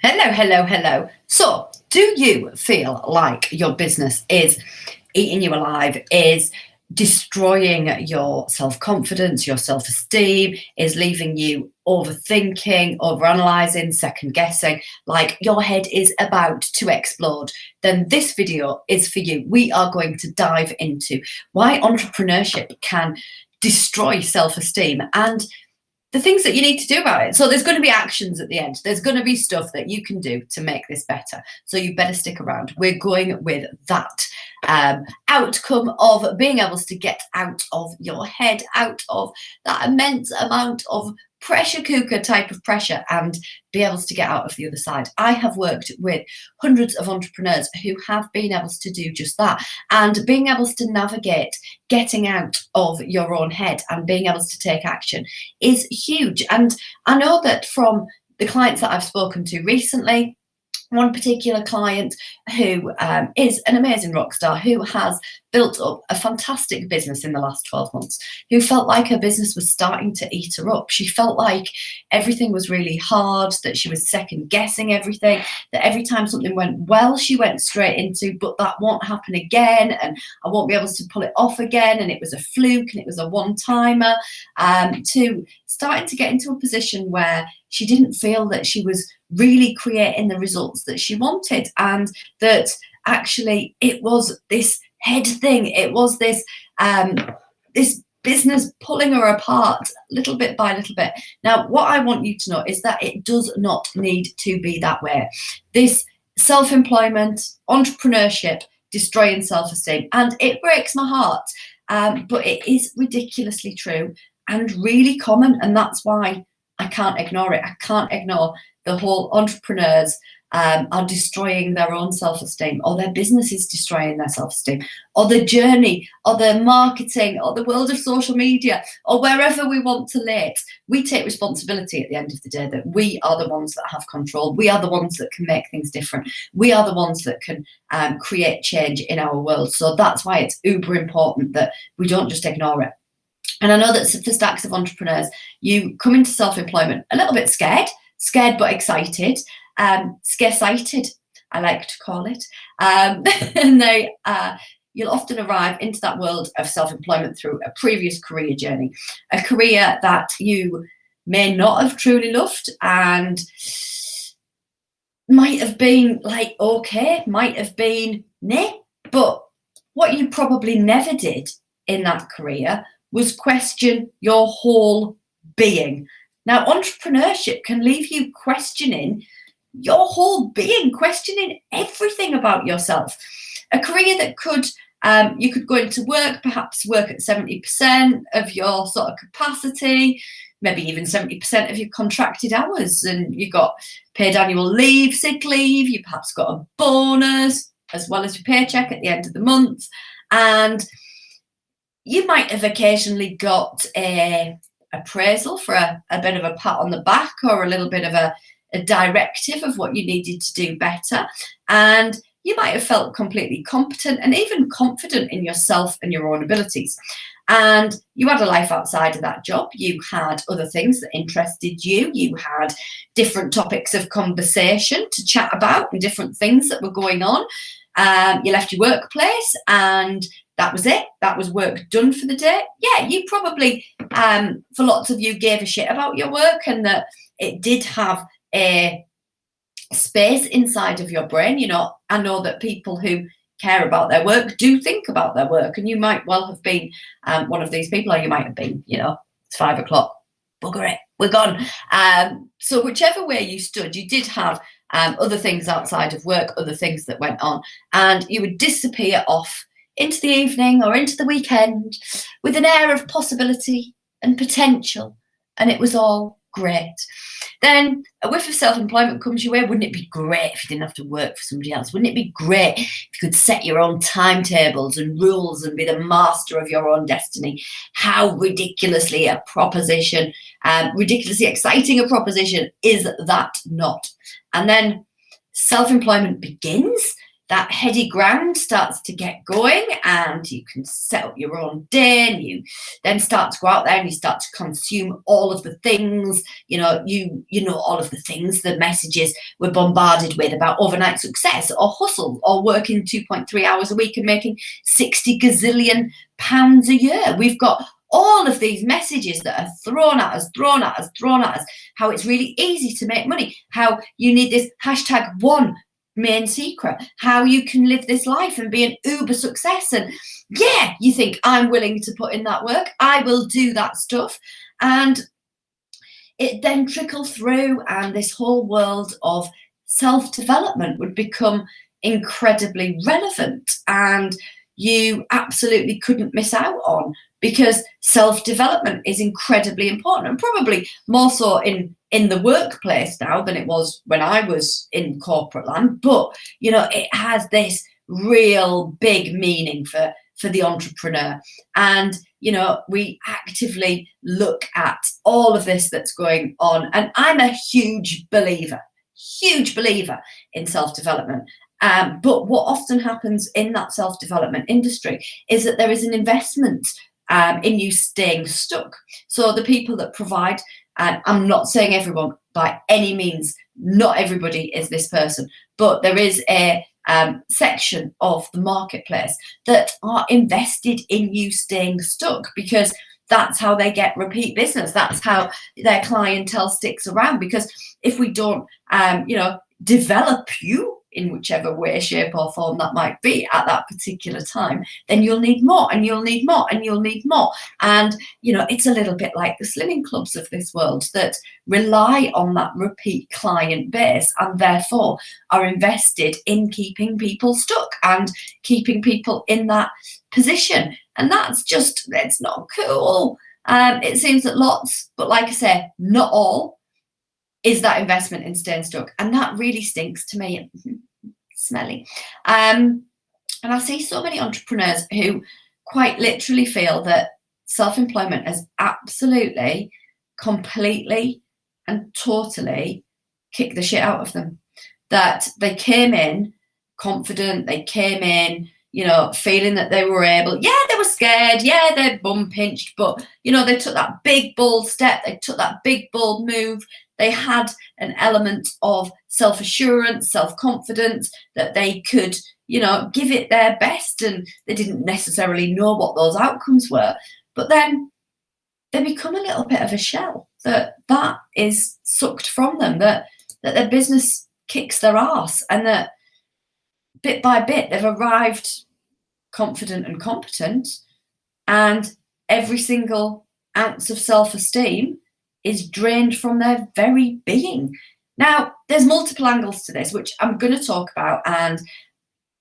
Hello, hello, hello. So, do you feel like your business is eating you alive, is destroying your self-confidence, your self-esteem, is leaving you overthinking, overanalyzing, second guessing, like your head is about to explode? Then this video is for you. We are going to dive into why entrepreneurship can destroy self-esteem and the things that you need to do about it. So there's going to be actions at the end. There's going to be stuff that you can do to make this better. So you better stick around. We're going with that outcome of being able to get out of your head, out of that immense amount of pressure cooker type of pressure, and be able to get out of the other side. I have worked with hundreds of entrepreneurs who have been able to do just that, and being able to navigate getting out of your own head and being able to take action is huge. And I know that from the clients that I've spoken to recently, one particular client who is an amazing rock star, who has built up a fantastic business in the last 12 months, who felt like her business was starting to eat her up. She felt like everything was really hard, that she was second guessing everything, that every time something went well, she went straight into, but that won't happen again, and I won't be able to pull it off again, and it was a fluke, and it was a one-timer, to starting to get into a position where she didn't feel that she was really creating the results that she wanted, and that actually it was this head thing. It was this this business pulling her apart little bit by little bit. Now, what I want you to know is that it does not need to be that way. This self-employment, entrepreneurship, destroying self-esteem, and it breaks my heart, but it is ridiculously true and really common, and that's why I can't ignore it. I can't ignore the whole entrepreneurs are destroying their own self-esteem, or their business is destroying their self-esteem, or the journey, or the marketing, or the world of social media, or wherever we want to lay it. We take responsibility at the end of the day that we are the ones that have control. We are the ones that can make things different. We are the ones that can create change in our world. So that's why it's uber important that we don't just ignore it. And I know that for stacks of entrepreneurs, you come into self-employment a little bit scared but excited, scare-sighted, I like to call it. And you'll often arrive into that world of self-employment through a previous career journey, a career that you may not have truly loved and might have been like, okay, might have been nah, but what you probably never did in that career was question your whole being. Now, entrepreneurship can leave you questioning your whole being, questioning everything about yourself. A career that could, you could go into work, perhaps work at 70% of your sort of capacity, maybe even 70% of your contracted hours, and you got paid annual leave, sick leave, you perhaps got a bonus as well as your paycheck at the end of the month, and you might have occasionally got a appraisal for a bit of a pat on the back, or a little bit of a directive of what you needed to do better. And you might have felt completely competent and even confident in yourself and your own abilities. And you had a life outside of that job. You had other things that interested you. You had different topics of conversation to chat about and different things that were going on. You left your workplace and that was it. That was work done for the day. Yeah, you probably, for lots of you, gave a shit about your work, and that it did have a space inside of your brain. You know, I know that people who care about their work do think about their work, and you might well have been one of these people, or you might have been, you know, it's 5 o'clock, bugger it, we're gone. So whichever way you stood, you did have other things outside of work, other things that went on, and you would disappear off into the evening or into the weekend with an air of possibility and potential, and it was all great. Then a whiff of self-employment comes your way. Wouldn't it be great if you didn't have to work for somebody else? Wouldn't it be great if you could set your own timetables and rules and be the master of your own destiny? How ridiculously a proposition, ridiculously exciting a proposition is that not? And then self-employment begins. that heady ground starts to get going, and you can set up your own day, and you then start to go out there and you start to consume all of the things, you know, all of the things, the messages we're bombarded with about overnight success or hustle or working 2.3 hours a week and making 60 gazillion pounds a year. We've got all of these messages that are thrown at us, how it's really easy to make money, how you need this #1 main secret, how you can live this life and be an uber success. And yeah, you think, I'm willing to put in that work, I will do that stuff. And it then trickle through, and this whole world of self-development would become incredibly relevant, and you absolutely couldn't miss out on, because self-development is incredibly important, and probably more so in the workplace now than it was when I was in corporate land. But you know, it has this real big meaning for the entrepreneur. And you know, we actively look at all of this that's going on, and I'm a huge believer in self-development. But what often happens in that self-development industry is that there is an investment in you staying stuck. So the people that provide, and I'm not saying everyone by any means, not everybody is this person, but there is a section of the marketplace that are invested in you staying stuck, because that's how they get repeat business. That's how their clientele sticks around. Because if we don't, develop you in whichever way, shape or form that might be at that particular time, then you'll need more, and you'll need more, and you'll need more. And you know, it's a little bit like the slimming clubs of this world that rely on that repeat client base, and therefore are invested in keeping people stuck and keeping people in that position. And it's not cool. It seems that lots, but like I say, not all, is that investment in staying stuck. And that really stinks to me. Smelly. And I see so many entrepreneurs who quite literally feel that self-employment has absolutely, completely and totally kicked the shit out of them. That they came in confident, they came in, you know, feeling that they were able, yeah, they were scared, yeah, they're bum pinched, but you know, they took that big bold step, they took that big bold move. They had an element of self-assurance, self-confidence, that they could, you know, give it their best, and they didn't necessarily know what those outcomes were. But then they become a little bit of a shell that is sucked from them, that their business kicks their ass, and that bit by bit they've arrived confident and competent, and every single ounce of self-esteem is drained from their very being. Now, there's multiple angles to this, which I'm going to talk about. And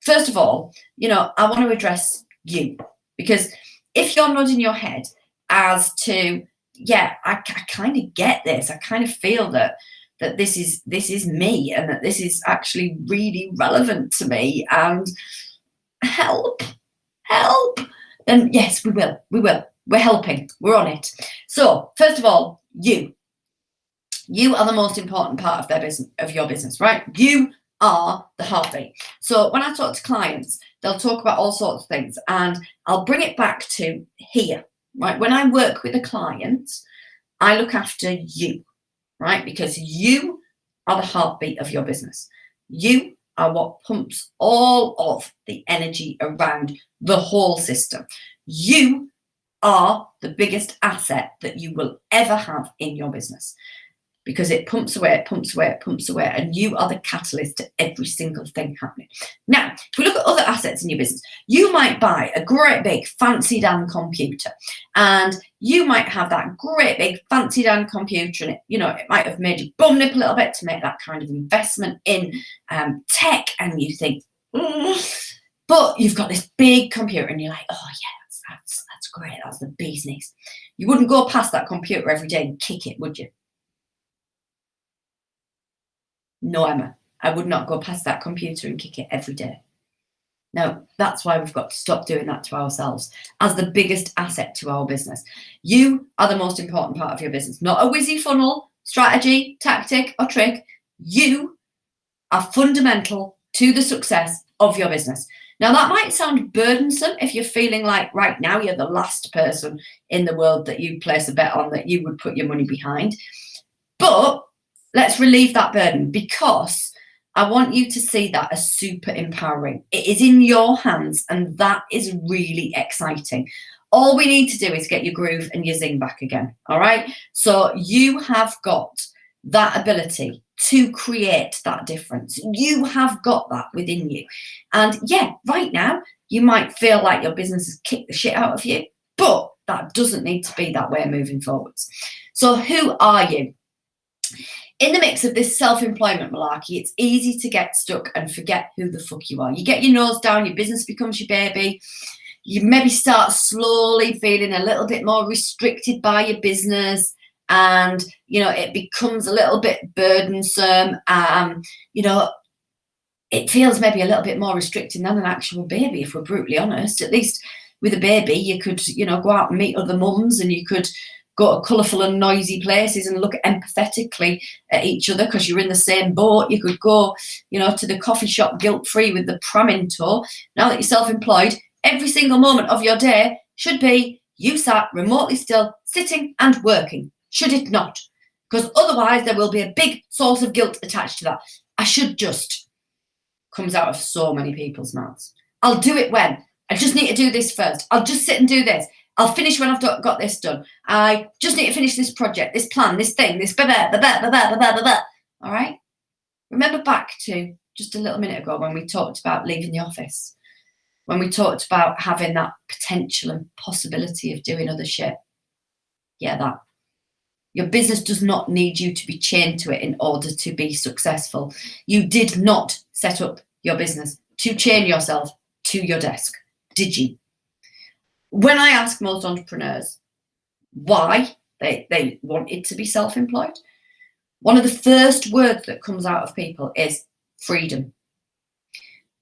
first of all, you know, I want to address you, because if you're nodding your head as to, yeah, I kind of get this, I kind of feel that this is me, and that this is actually really relevant to me, and help, then yes, we will. We're helping. We're on it. So first of all, you are the most important part of their business, of your business, right? You are the heartbeat. So when I talk to clients, they'll talk about all sorts of things, and I'll bring it back to here, right? When I work with a client, I look after you, right? Because you are the heartbeat of your business. You are what pumps all of the energy around the whole system. You are the biggest asset that you will ever have in your business, because it pumps away, and you are the catalyst to every single thing happening. Now, if we look at other assets in your business, you might buy a great big fancy damn computer, and you might have that great big fancy damn computer, and it might have made you bum nip a little bit to make that kind of investment in tech, and you think, but you've got this big computer, and you're like, oh yeah, that's great, that's the bee's knees. You wouldn't go past that computer every day and kick it, would you? No, Emma, I would not go past that computer and kick it every day. No, that's why we've got to stop doing that to ourselves as the biggest asset to our business. You are the most important part of your business, not a whizzy funnel, strategy, tactic, or trick. You are fundamental to the success of your business. Now, that might sound burdensome if you're feeling like right now you're the last person in the world that you place a bet on that you would put your money behind. But let's relieve that burden, because I want you to see that as super empowering. It is in your hands, and that is really exciting. All we need to do is get your groove and your zing back again. All right. So you have got that ability to create that difference. You have got that within you. And yeah, right now, you might feel like your business has kicked the shit out of you, but that doesn't need to be that way moving forwards. So who are you? In the mix of this self-employment malarkey, it's easy to get stuck and forget who the fuck you are. You get your nose down, your business becomes your baby. You maybe start slowly feeling a little bit more restricted by your business, and it becomes a little bit burdensome. It feels maybe a little bit more restricting than an actual baby, if we're brutally honest. At least with a baby, you could go out and meet other mums, and you could go to colourful and noisy places and look empathetically at each other because you're in the same boat. You could go to the coffee shop guilt-free with the pram in tow. Now that you're self-employed, every single moment of your day should be you sat remotely still, sitting and working. Should it not? Because otherwise there will be a big source of guilt attached to that. I should just comes out of so many people's mouths. I'll do it when. I just need to do this first. I'll just sit and do this. I'll finish when I've got this done. I just need to finish this project, this plan, this thing, this blah. All right? Remember back to just a little minute ago when we talked about leaving the office, when we talked about having that potential and possibility of doing other shit. Yeah, that. Your business does not need you to be chained to it in order to be successful. You did not set up your business to chain yourself to your desk, did you? When I ask most entrepreneurs why they wanted to be self-employed, one of the first words that comes out of people is freedom.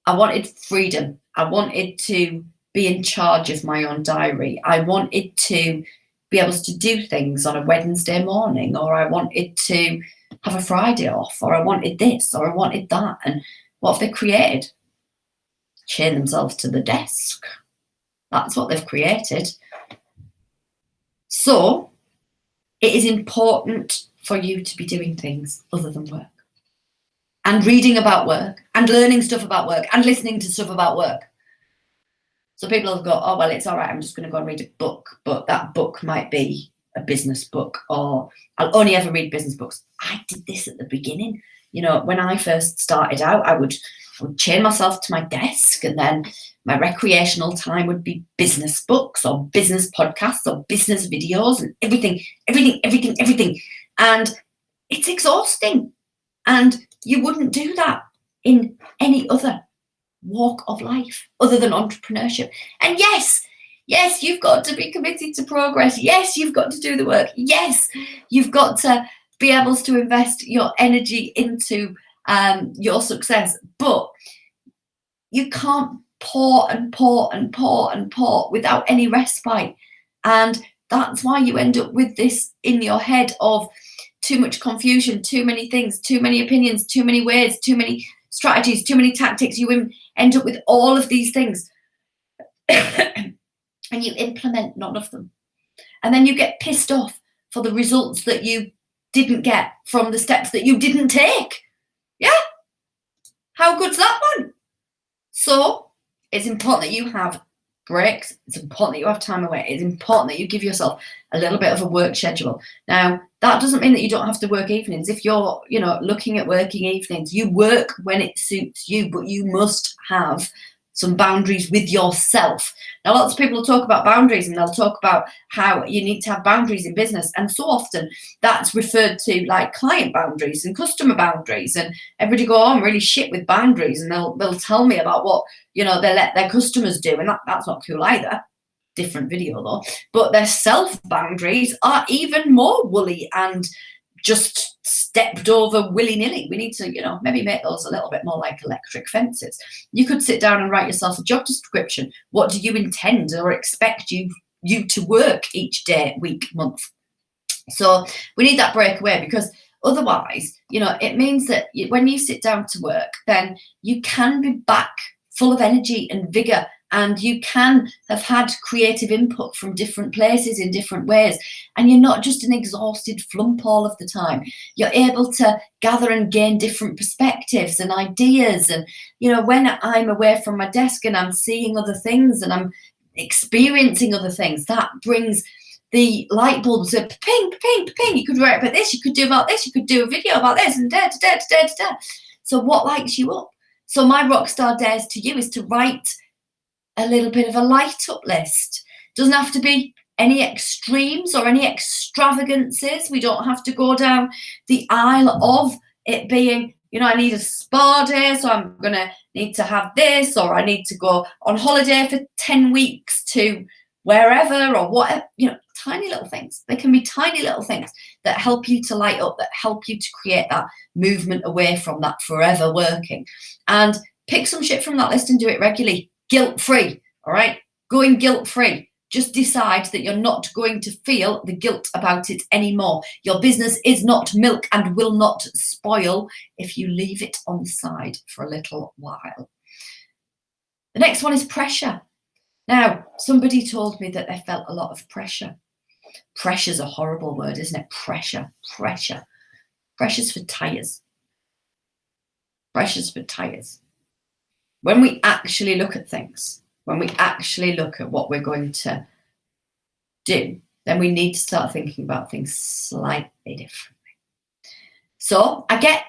I wanted freedom. I wanted to be in charge of my own diary. I wanted to be able to do things on a Wednesday morning, or I wanted to have a Friday off, or I wanted this, or I wanted that. And what have they created? Chain themselves to the desk. That's what they've created. So it is important for you to be doing things other than work, and reading about work, and learning stuff about work, and listening to stuff about work. So people will go, oh, well, it's all right, I'm just going to go and read a book, but that book might be a business book, or I'll only ever read business books. I did this at the beginning. When I first started out, I would chain myself to my desk, and then my recreational time would be business books or business podcasts or business videos and everything. And it's exhausting. And you wouldn't do that in any other walk of life other than entrepreneurship. And yes, you've got to be committed to progress. Yes, you've got to do the work. Yes, you've got to be able to invest your energy into your success. But you can't pour and pour and pour and pour without any respite. And that's why you end up with this in your head of too much confusion, too many things, too many opinions, too many ways, too many strategies, too many tactics. You end up with all of these things and you implement none of them. And then you get pissed off for the results that you didn't get from the steps that you didn't take. Yeah? How good's that one? So it's important that you have breaks. It's important that you have time away. It's important that you give yourself a little bit of a work schedule. Now, that doesn't mean that you don't have to work evenings. If you're, looking at working evenings, you work when it suits you, but you must have some boundaries with yourself. Now, lots of people will talk about boundaries, and they'll talk about how you need to have boundaries in business. And so often that's referred to like client boundaries and customer boundaries. And everybody go, oh, I'm really shit with boundaries. And they'll tell me about what, they let their customers do. And that's not cool either. Different video though. But their self boundaries are even more woolly and just stepped over willy-nilly. We need to, maybe make those a little bit more like electric fences. You could sit down and write yourself a job description. What do you intend or expect you to work each day, week, month? So we need that breakaway, because otherwise, it means that when you sit down to work, then you can be back full of energy and vigor, and you can have had creative input from different places in different ways, and you're not just an exhausted flump all of the time. You're able to gather and gain different perspectives and ideas. And when I'm away from my desk and I'm seeing other things and I'm experiencing other things, that brings the light bulbs of ping, ping, ping. You could write about this, you could do about this, you could do a video about this, and da, da, da, da, da, da. So what lights you up? So my Rockstar Dares to you is to write a little bit of a light up list. Doesn't have to be any extremes or any extravagances. We don't have to go down the aisle of it being, I need a spa day, so I'm going to need to have this, or I need to go on holiday for 10 weeks to wherever or whatever. Tiny little things. They can be tiny little things that help you to light up, that help you to create that movement away from that forever working. And pick some shit from that list and do it regularly. Guilt-free, all right? Going guilt-free. Just decide that you're not going to feel the guilt about it anymore. Your business is not milk and will not spoil if you leave it on the side for a little while. The next one is pressure. Now, somebody told me that they felt a lot of pressure. Pressure's a horrible word, isn't it? Pressure. Pressure's for tires. Pressure's for tires. When we actually look at things, when we actually look at what we're going to do, then we need to start thinking about things slightly differently. So I get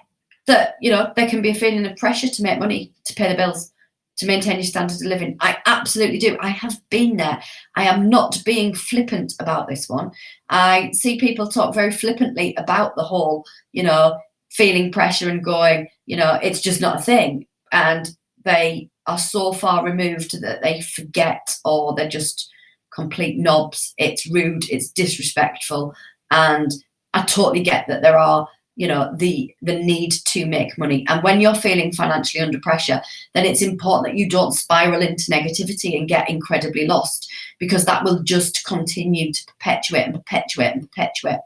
that, there can be a feeling of pressure to make money, to pay the bills, to maintain your standard of living. I absolutely do. I have been there. I am not being flippant about this one. I see people talk very flippantly about the whole, feeling pressure and going, it's just not a thing. And they are so far removed that they forget, or they're just complete knobs. It's rude, it's disrespectful. And I totally get that there are, the need to make money. And when you're feeling financially under pressure, then it's important that you don't spiral into negativity and get incredibly lost, because that will just continue to perpetuate and perpetuate and perpetuate.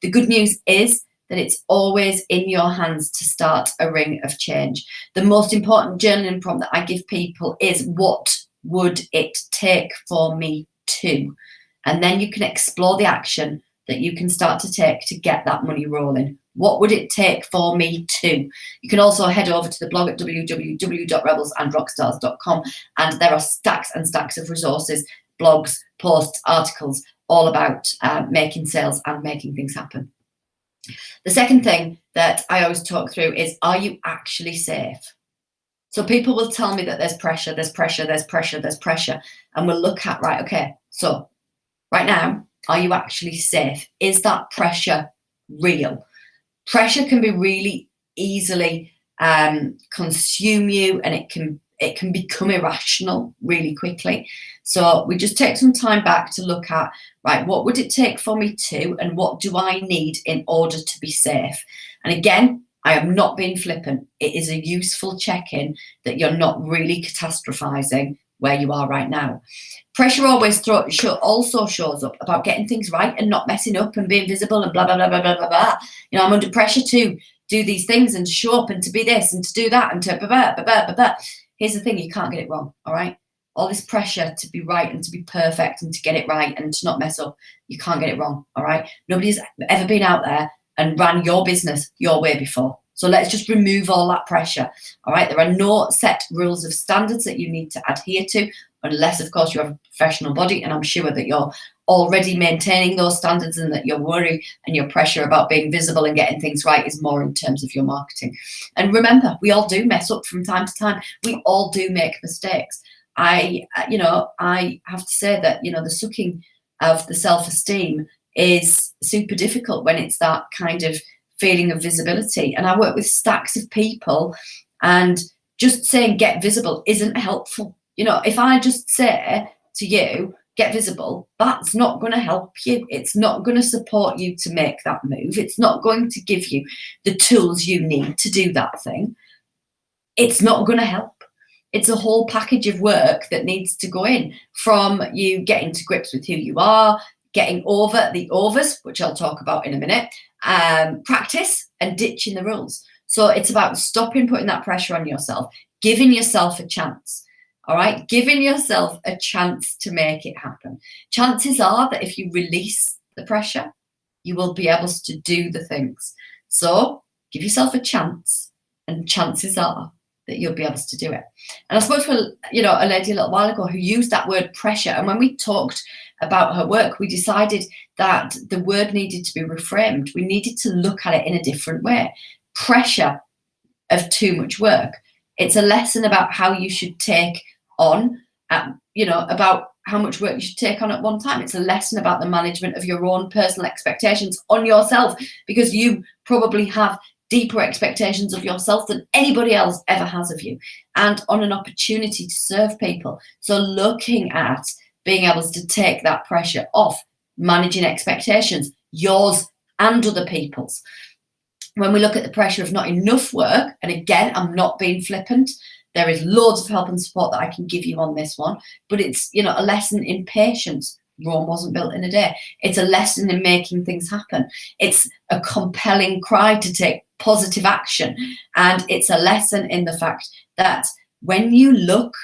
The good news is that it's always in your hands to start a ring of change. The most important journaling prompt that I give people is, what would it take for me to? And then you can explore the action that you can start to take to get that money rolling. What would it take for me to? You can also head over to the blog at www.rebelsandrockstars.com, and there are stacks and stacks of resources, blogs, posts, articles, all about making sales and making things happen. The second thing that I always talk through is, are you actually safe? So people will tell me that there's pressure, there's pressure, there's pressure, there's pressure. And we'll look at, right, okay, so right now, are you actually safe? Is that pressure real? Pressure can be really easily consume you, and it can become irrational really quickly. So we just take some time back to look at, right, what would it take for me to, and what do I need in order to be safe? And again, I am not being flippant. It is a useful check-in that you're not really catastrophizing where you are right now. Pressure always also shows up about getting things right and not messing up and being visible and blah, blah, blah, blah, blah, blah, blah. I'm under pressure to do these things and to show up and to be this and to do that and to blah, blah, blah, blah, blah, blah. Here's the thing, you can't get it wrong, all right? All this pressure to be right and to be perfect and to get it right and to not mess up, you can't get it wrong, all right? Nobody's ever been out there and ran your business your way before. So let's just remove all that pressure, all right? There are no set rules of standards that you need to adhere to, unless, of course, you have a professional body, and I'm sure that you're already maintaining those standards, and that your worry and your pressure about being visible and getting things right is more in terms of your marketing. And remember, we all do mess up from time to time. We all do make mistakes. I have to say that, the sucking of the self-esteem is super difficult when it's that kind of feeling of visibility. And I work with stacks of people, and just saying get visible isn't helpful. If I just say to you, get visible, that's not going to help you. It's not going to support you to make that move. It's not going to give you the tools you need to do that thing. It's not going to help. It's a whole package of work that needs to go in, from you getting to grips with who you are, getting over the overs, which I'll talk about in a minute, practice, and ditching the rules. So it's about stopping putting that pressure on yourself, giving yourself a chance. All right, giving yourself a chance to make it happen. Chances are that if you release the pressure, you will be able to do the things. So give yourself a chance, and chances are that you'll be able to do it. And I spoke to a lady a little while ago who used that word pressure. And when we talked about her work, we decided that the word needed to be reframed. We needed to look at it in a different way. Pressure of too much work. It's a lesson about how you should take on, about how much work you should take on at one time. It's a lesson about the management of your own personal expectations on yourself, because you probably have deeper expectations of yourself than anybody else ever has of you, and on an opportunity to serve people. So looking at being able to take that pressure off, managing expectations, yours and other people's. When we look at the pressure of not enough work, and again, I'm not being flippant, there is loads of help and support that I can give you on this one, but it's, a lesson in patience. Rome wasn't built in a day. It's a lesson in making things happen. It's a compelling cry to take positive action. And it's a lesson in the fact that when you look,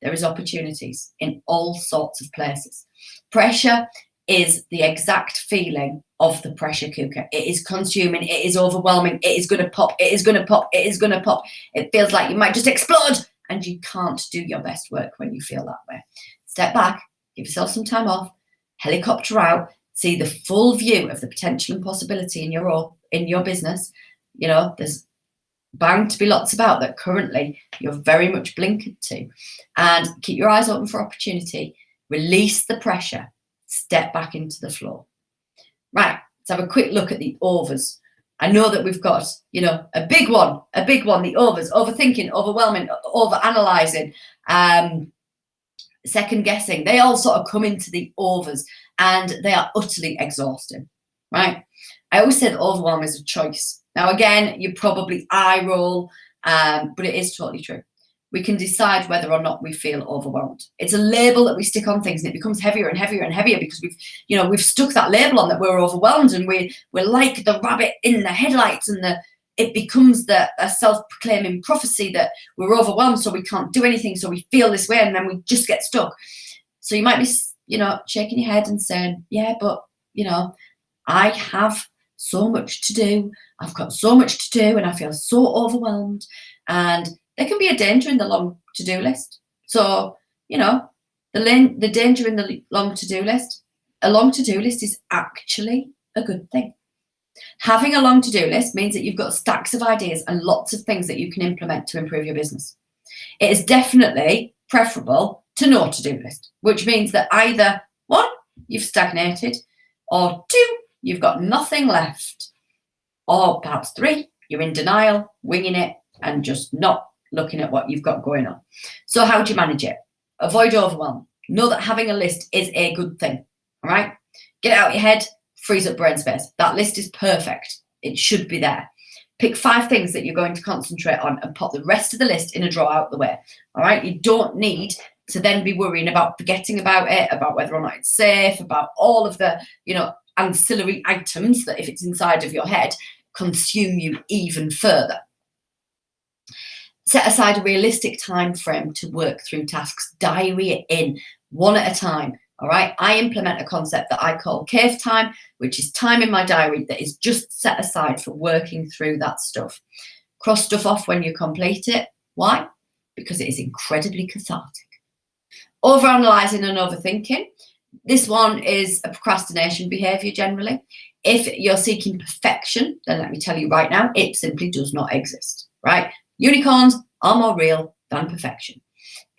there is opportunities in all sorts of places. Pressure is the exact feeling of the pressure cooker. It is consuming, it is overwhelming, it is going to pop, it is going to pop, it is going to pop. It feels like you might just explode, and you can't do your best work when you feel that way. Step back, give yourself some time off, helicopter out, see the full view of the potential and possibility in your business. There's bound to be lots about that currently you're very much blinkered to, and keep your eyes open for opportunity. Release the pressure, step back into the flow. Right, let's have a quick look at the overs. I know that we've got, a big one, the overs: overthinking, overwhelming, overanalyzing, second guessing. They all sort of come into the overs, and they are utterly exhausting, right? I always say that overwhelm is a choice. Now, again, you probably eye roll, but it is totally true. We can decide whether or not we feel overwhelmed. It's a label that we stick on things, and it becomes heavier and heavier and heavier because we've stuck that label on that we're overwhelmed, and we're like the rabbit in the headlights, and it becomes a self-proclaiming prophecy that we're overwhelmed, so we can't do anything, so we feel this way, and then we just get stuck. So you might be, shaking your head and saying, yeah, but, I have so much to do. I've got so much to do, and I feel so overwhelmed. And there can be a danger in the long to-do list. So, the danger in the long to-do list, a long to-do list is actually a good thing. Having a long to-do list means that you've got stacks of ideas and lots of things that you can implement to improve your business. It is definitely preferable to no to-do list, which means that either, one, you've stagnated, or two, you've got nothing left, or perhaps three, you're in denial, winging it, and just not looking at what you've got going on. So how do you manage it? Avoid overwhelm. Know that having a list is a good thing, all right? Get it out of your head, frees up brain space. That list is perfect. It should be there. Pick 5 things that you're going to concentrate on and pop the rest of the list in a drawer out the way, all right? You don't need to then be worrying about forgetting about it, about whether or not it's safe, about all of the, ancillary items that, if it's inside of your head, consume you even further. Set aside a realistic time frame to work through tasks. Diary it in one at a time. All right. I implement a concept that I call cave time, which is time in my diary that is just set aside for working through that stuff. Cross stuff off when you complete it. Why? Because it is incredibly cathartic. Overanalyzing and overthinking. This one is a procrastination behavior generally. If you're seeking perfection, then let me tell you right now, it simply does not exist, right? Unicorns are more real than perfection.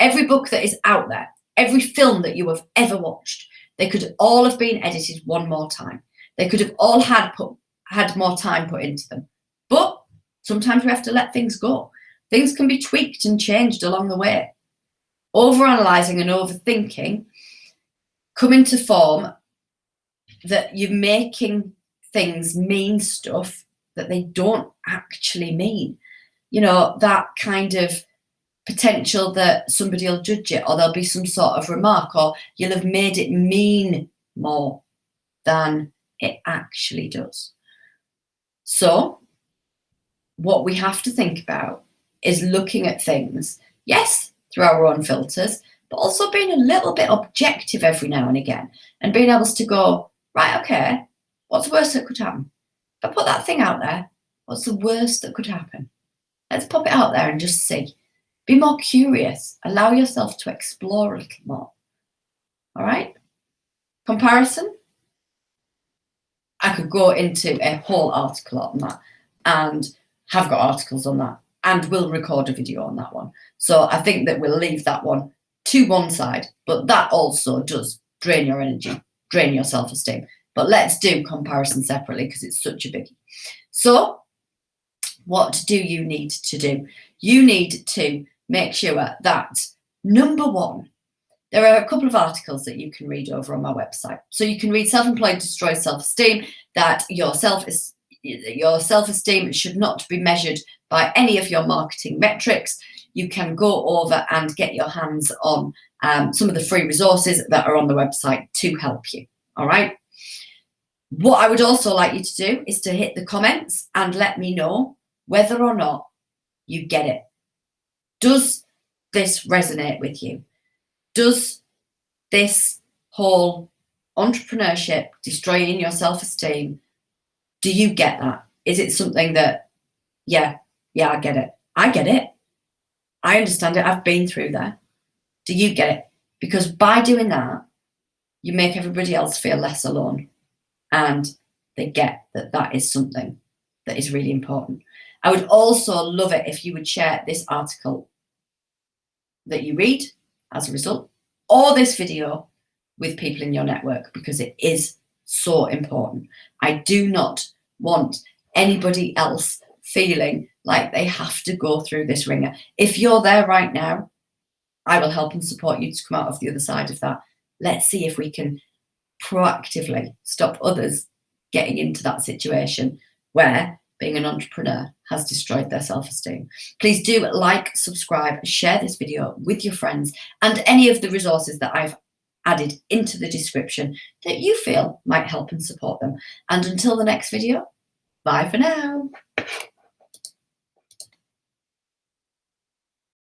Every book that is out there, every film that you have ever watched, they could all have been edited one more time. They could have all had more time put into them. But sometimes we have to let things go. Things can be tweaked and changed along the way. Overanalyzing and overthinking come into form that you're making things mean stuff that they don't actually mean. That kind of potential that somebody will judge it, or there'll be some sort of remark, or you'll have made it mean more than it actually does. So what we have to think about is looking at things, yes, through our own filters, but also being a little bit objective every now and again and being able to go, right, okay, what's the worst that could happen? If I put that thing out there, what's the worst that could happen? Let's pop it out there and just see. Be more curious. Allow yourself to explore a little more. All right? Comparison. I could go into a whole article on that and have got articles on that and will record a video on that one. So I think that we'll leave that one to one side, but that also does drain your energy, drain your self-esteem. But let's do comparison separately because it's such a biggie. So what do you need to do? You need to make sure that, number one, there are a couple of articles that you can read over on my website. So you can read Self-Employed Destroys Self-Esteem, that your self-esteem should not be measured by any of your marketing metrics. You can go over and get your hands on some of the free resources that are on the website to help you. All right. What I would also like you to do is to hit the comments and let me know whether or not you get it. Does this resonate with you? Does this whole entrepreneurship destroying your self-esteem, do you get that? Is it something that, yeah, I get it. I get it. I understand it. I've been through that. Do you get it? Because by doing that, you make everybody else feel less alone and they get that that is something that is really important. I would also love it if you would share this article that you read as a result, or this video with people in your network, because it is so important. I do not want anybody else feeling like they have to go through this ringer. If you're there right now, I will help and support you to come out of the other side of that. Let's see if we can proactively stop others getting into that situation where being an entrepreneur has destroyed their self-esteem. Please do like, subscribe, share this video with your friends and any of the resources that I've added into the description that you feel might help and support them. And until the next video, bye for now.